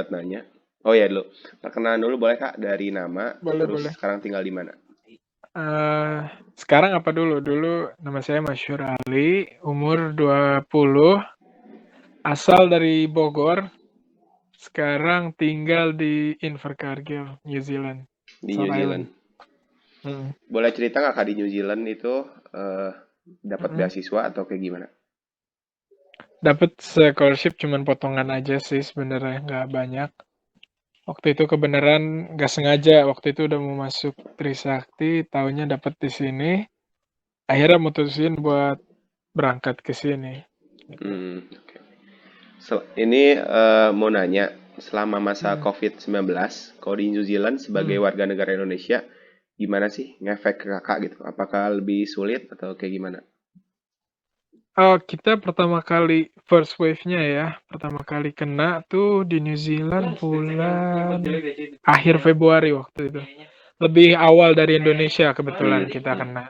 buat nanya. Oh ya dulu, perkenalan dulu boleh Kak dari nama, Boleh, terus boleh. sekarang tinggal di mana? Eh, Sekarang apa dulu? Dulu nama saya Masyur Ali, umur 20, asal dari Bogor, sekarang tinggal di Invercargill, New Zealand, Di South New Island. Zealand. Mm. Boleh cerita nggak Kak di New Zealand itu eh, dapat Mm-mm. beasiswa atau kayak gimana? Dapat scholarship cuman potongan aja sih sebenarnya, nggak banyak. Waktu itu kebenaran nggak sengaja, waktu itu udah mau masuk Trisakti, taunya dapat di sini. Akhirnya mutusin buat berangkat ke sini. Gitu. Oke. Ini mau nanya, selama masa Mm-mm. COVID-19, kalau di New Zealand sebagai Mm. warga negara Indonesia, gimana sih ngefek ke kakak gitu? Apakah lebih sulit atau kayak gimana? Kita pertama kali first wave-nya ya, pertama kali kena tuh di New Zealand bulan akhir Februari waktu itu. Lebih awal dari Indonesia kebetulan Hmm. kita kena.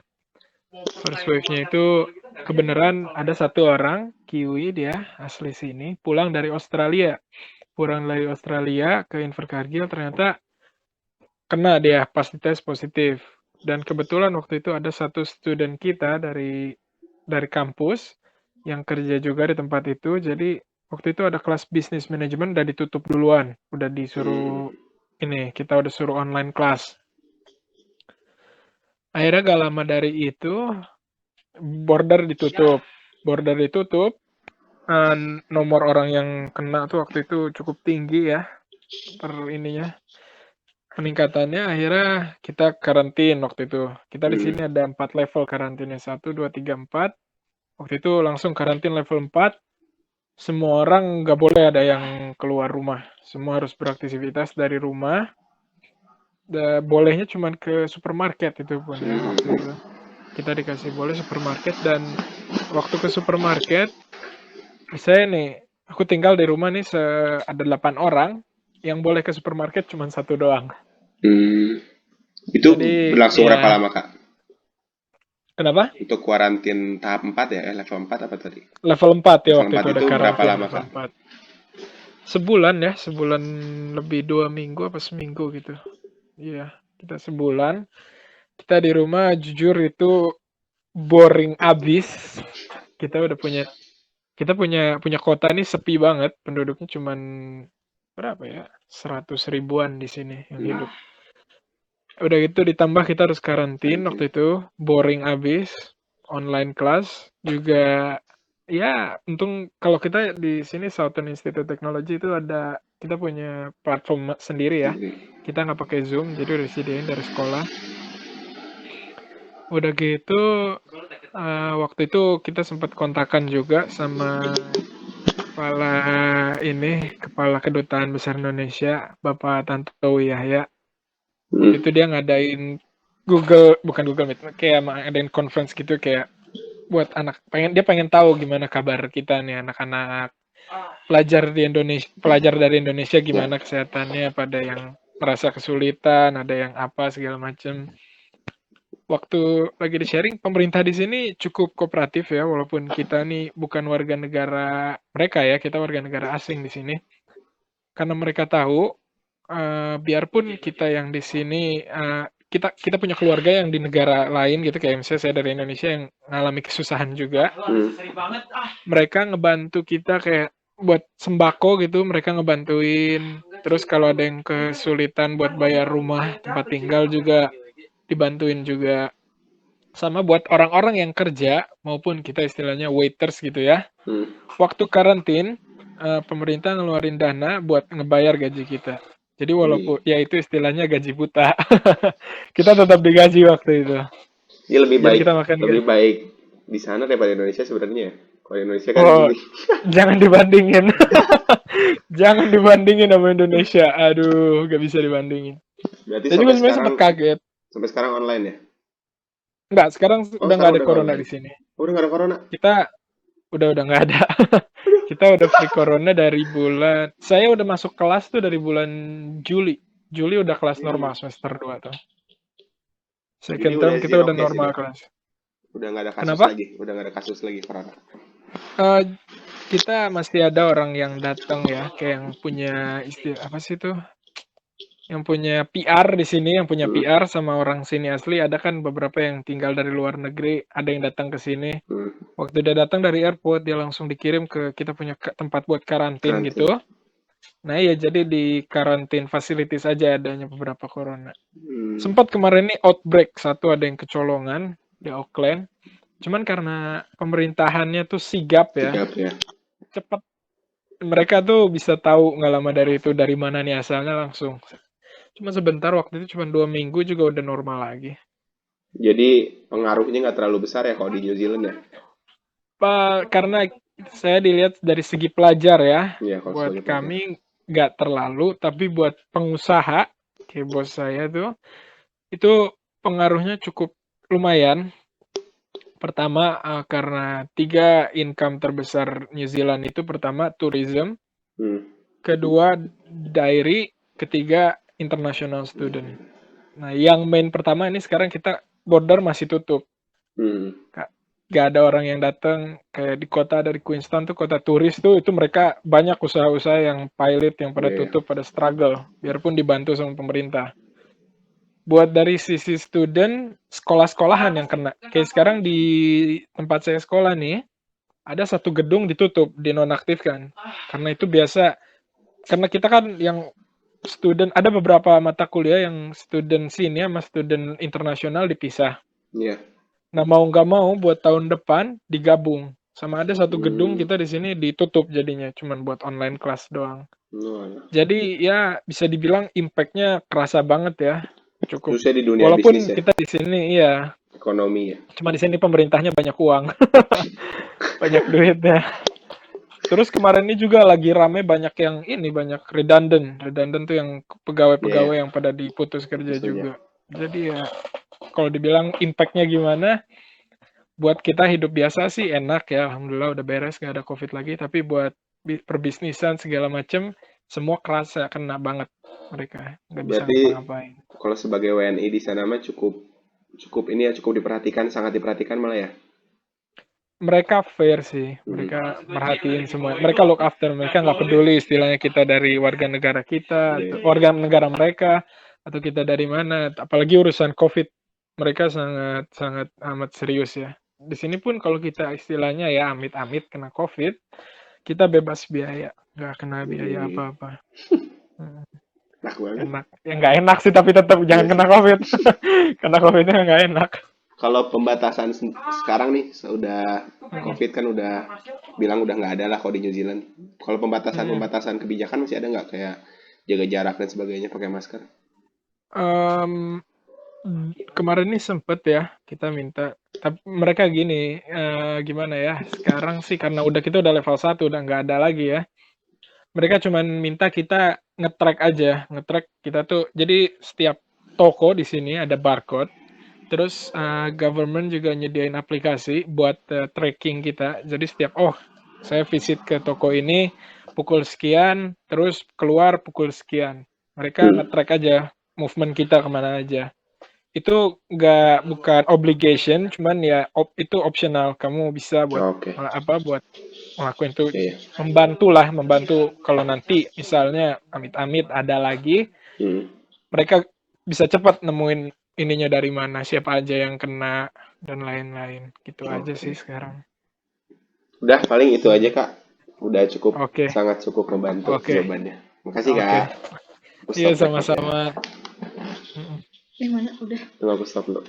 First wave-nya itu kebenaran ada satu orang, Kiwi dia, asli sini, pulang dari Australia. Pulang dari Australia ke Invercargill ternyata kena dia pas dites positif. Dan kebetulan waktu itu ada satu student kita dari kampus yang kerja juga di tempat itu. Jadi waktu itu ada kelas bisnis manajemen udah ditutup duluan, udah Hmm. disuruh ini kita udah suruh online kelas. Akhirnya gak lama dari itu border ditutup. Border ditutup, eh, nomor orang yang kena tuh waktu itu cukup tinggi ya per ininya peningkatannya. Akhirnya kita karantin waktu itu. Kita di Hmm. sini ada 4 level karantinnya, 1, 2, 3, 4. Waktu itu langsung karantin level 4. Semua orang nggak boleh ada yang keluar rumah. Semua harus beraktivitas dari rumah. Bolehnya cuma ke supermarket itu pun ya waktu Hmm. itu. Kita dikasih boleh supermarket dan waktu ke supermarket, saya nih, aku tinggal di rumah nih ada 8 orang, yang boleh ke supermarket cuma satu doang. Hmm. Itu Jadi berlangsung berapa ya, lama Kak? kenapa? Untuk kuarantin tahap 4 ya, level 4 apa tadi? Level 4 ya Level waktu 4 itu ada itu berapa karantin lama level Kak? 4. Sebulan ya, sebulan lebih 2 minggu apa seminggu gitu. Iya, kita sebulan. Kita di rumah jujur itu boring abis. Kita udah punya kota nih sepi banget, penduduknya cuman berapa ya? 100 ribuan di sini yang Hmm. hidup. Udah gitu ditambah kita harus karantin Karantin. waktu itu, boring abis. Online class juga ya untung kalau kita di sini Southern Institute Technology itu kita punya platform sendiri ya. Sendiri. Kita nggak pakai Zoom, jadi udah disediain dari sekolah. Udah gitu, waktu itu kita sempat kontakan juga sama kepala kepala Kedutaan Besar Indonesia, Bapak Tantowi Yahya. Waktu Hmm. itu dia ngadain bukan Google Meet, kayak ngadain conference gitu kayak buat dia pengen tahu gimana kabar kita nih anak-anak pelajar dari Indonesia Ya. gimana kesehatannya, pada yang merasa kesulitan, ada yang apa segala macam. Waktu lagi di sharing, pemerintah di sini cukup kooperatif ya, walaupun kita nih bukan warga negara mereka ya, kita warga negara asing di sini. Karena mereka tahu, biarpun kita yang di sini, kita kita punya keluarga yang di negara lain gitu, kayak misalnya saya dari Indonesia yang mengalami kesusahan juga. Hmm. Mereka ngebantu kita kayak buat sembako gitu, mereka ngebantuin. Terus kalau ada yang kesulitan buat bayar rumah, tempat tinggal juga dibantuin juga. Sama buat orang-orang yang kerja maupun kita istilahnya waiters gitu ya. Hmm. Waktu karantin, pemerintah ngeluarin dana buat ngebayar gaji kita. Jadi Wih. walaupun ya itu istilahnya gaji buta. Kita tetap digaji waktu itu. Ini lebih Jadi baik, kita makan lebih baik di sana daripada Indonesia sebenarnya ya. Kalau di Indonesia kan oh, ini. jangan dibandingin. Jangan dibandingin sama Indonesia. Aduh, gak bisa dibandingin. Berarti Saya juga sebenarnya sempat kaget. sampai sekarang online ya? Enggak, sekarang Oh, udah nggak sekarang ada udah nggak corona online. di sini. Oh, udah nggak ada corona. Kita udah nggak ada. Kita udah free corona dari bulan. Saya udah masuk kelas tuh dari bulan Juli. Juli udah kelas Hmm. normal semester 2 tuh. Ini Second udah term kita zero udah case normal itu. kelas. Udah nggak ada kasus Kenapa? lagi. Udah nggak ada kasus lagi corona. Eh, kita masih ada orang yang datang ya, kayak yang punya apa sih tuh? Yang punya PR di sini, yang punya Hmm, PR sama orang sini asli, ada kan beberapa yang tinggal dari luar negeri, ada yang datang ke sini. hmm. Waktu dia datang dari airport, dia langsung dikirim ke kita punya tempat buat karantin Karantina. gitu. Nah iya, jadi di karantin facilities aja adanya beberapa corona. Hmm, Sempat kemarin nih outbreak, satu ada yang kecolongan di Auckland. Cuman karena pemerintahannya tuh sigap ya, sigap ya. cepat mereka tuh bisa tahu nggak lama dari itu dari mana nih asalnya langsung. Cuma sebentar waktu itu cuma 2 minggu juga udah normal lagi. Jadi pengaruhnya nggak terlalu besar ya kalau di New Zealand ya? Karena saya dilihat dari segi pelajar ya, Iya, kalau buat sebagai pelajar. kami nggak terlalu, tapi buat pengusaha, kayak bos saya tuh, itu pengaruhnya cukup lumayan. Pertama, karena 3 income terbesar New Zealand itu, pertama tourism, Hmm, kedua dairy, ketiga international student. Nah, yang main pertama ini sekarang kita border masih tutup. hmm. Gak ada orang yang datang, kayak di kota dari Queenstown tuh kota turis tuh, itu mereka banyak usaha-usaha yang pilot yang pada Iya, iya. tutup, pada struggle, biarpun dibantu sama pemerintah. Buat dari sisi student, sekolah-sekolahan yang kena. Kayak sekarang di tempat saya sekolah nih, ada satu gedung ditutup, dinonaktifkan. Karena itu biasa, karena kita kan yang student, ada beberapa mata kuliah yang student sini sama student internasional dipisah. Iya. Nah, mau nggak mau buat tahun depan digabung. Sama ada satu gedung Hmm. kita di sini ditutup jadinya, cuman buat online kelas doang. Oh, ya. Jadi ya bisa dibilang impact-nya kerasa banget ya. Cukup. Khususnya di dunia bisnis Walaupun ya, kita di sini iya, ekonomi ya. cuma di sini pemerintahnya banyak uang, banyak duitnya. Terus kemarin ini juga lagi rame banyak yang ini, banyak redundant. Redundant tuh yang Iya, ya. pegawai-pegawai yang pada diputus kerja Terus aja. juga. Jadi ya kalau dibilang impact-nya gimana, buat kita hidup biasa sih enak ya, alhamdulillah udah beres nggak ada covid lagi. Tapi buat perbisnisan segala macem, semua kerasa kena banget mereka, nggak bisa Berarti ngapa-ngapain. kalau sebagai WNI di sana mah cukup cukup ini ya, cukup diperhatikan, sangat diperhatikan malah ya. Mereka fair sih, Hmm. mereka merhatiin semua, mereka look after, mereka nggak peduli istilahnya kita dari warga negara kita, Iya. warga negara mereka, atau kita dari mana. Apalagi urusan covid, mereka sangat sangat amat serius ya. Di sini pun kalau kita istilahnya ya amit-amit kena covid, kita bebas biaya, nggak kena biaya Wih, apa-apa. Hmm, enak banget. enak. Ya nggak enak sih, tapi tetap Iya jangan kena sih. covid. Kena covidnya nggak enak. Kalau pembatasan sekarang nih, sudah Hmm. COVID kan udah bilang udah nggak ada lah kalau di New Zealand. Kalau Hmm. pembatasan kebijakan masih ada nggak kayak jaga jarak dan sebagainya, pakai masker? Em, Kemarin nih sempet ya kita minta, tapi mereka gini, gimana ya, sekarang sih karena kita udah level 1 udah nggak ada lagi ya. Mereka cuman minta kita nge-track aja, nge-track kita tuh. Jadi setiap toko di sini ada barcode, terus government juga nyediain aplikasi buat tracking kita. Jadi setiap saya visit ke toko ini pukul sekian, terus keluar pukul sekian. Mereka Hmm. nge-track aja movement kita kemana aja. Itu bukan obligation, cuman ya itu optional. Kamu bisa buat Oke. buat ngelakuin itu, Iya, iya. membantu kalau nanti misalnya amit-amit ada lagi, Hmm. mereka bisa cepat nemuin ininya dari mana, siapa aja yang kena dan lain-lain. Gitu aja sih Oke. sekarang. Udah paling itu aja Hmm. Kak. Udah cukup, Oke, sangat cukup membantu oke, jawabannya. Makasih oke. Kak. Aku Iya stop record ya. sama-sama. Mm-mm. Tunggu aku stop dulu.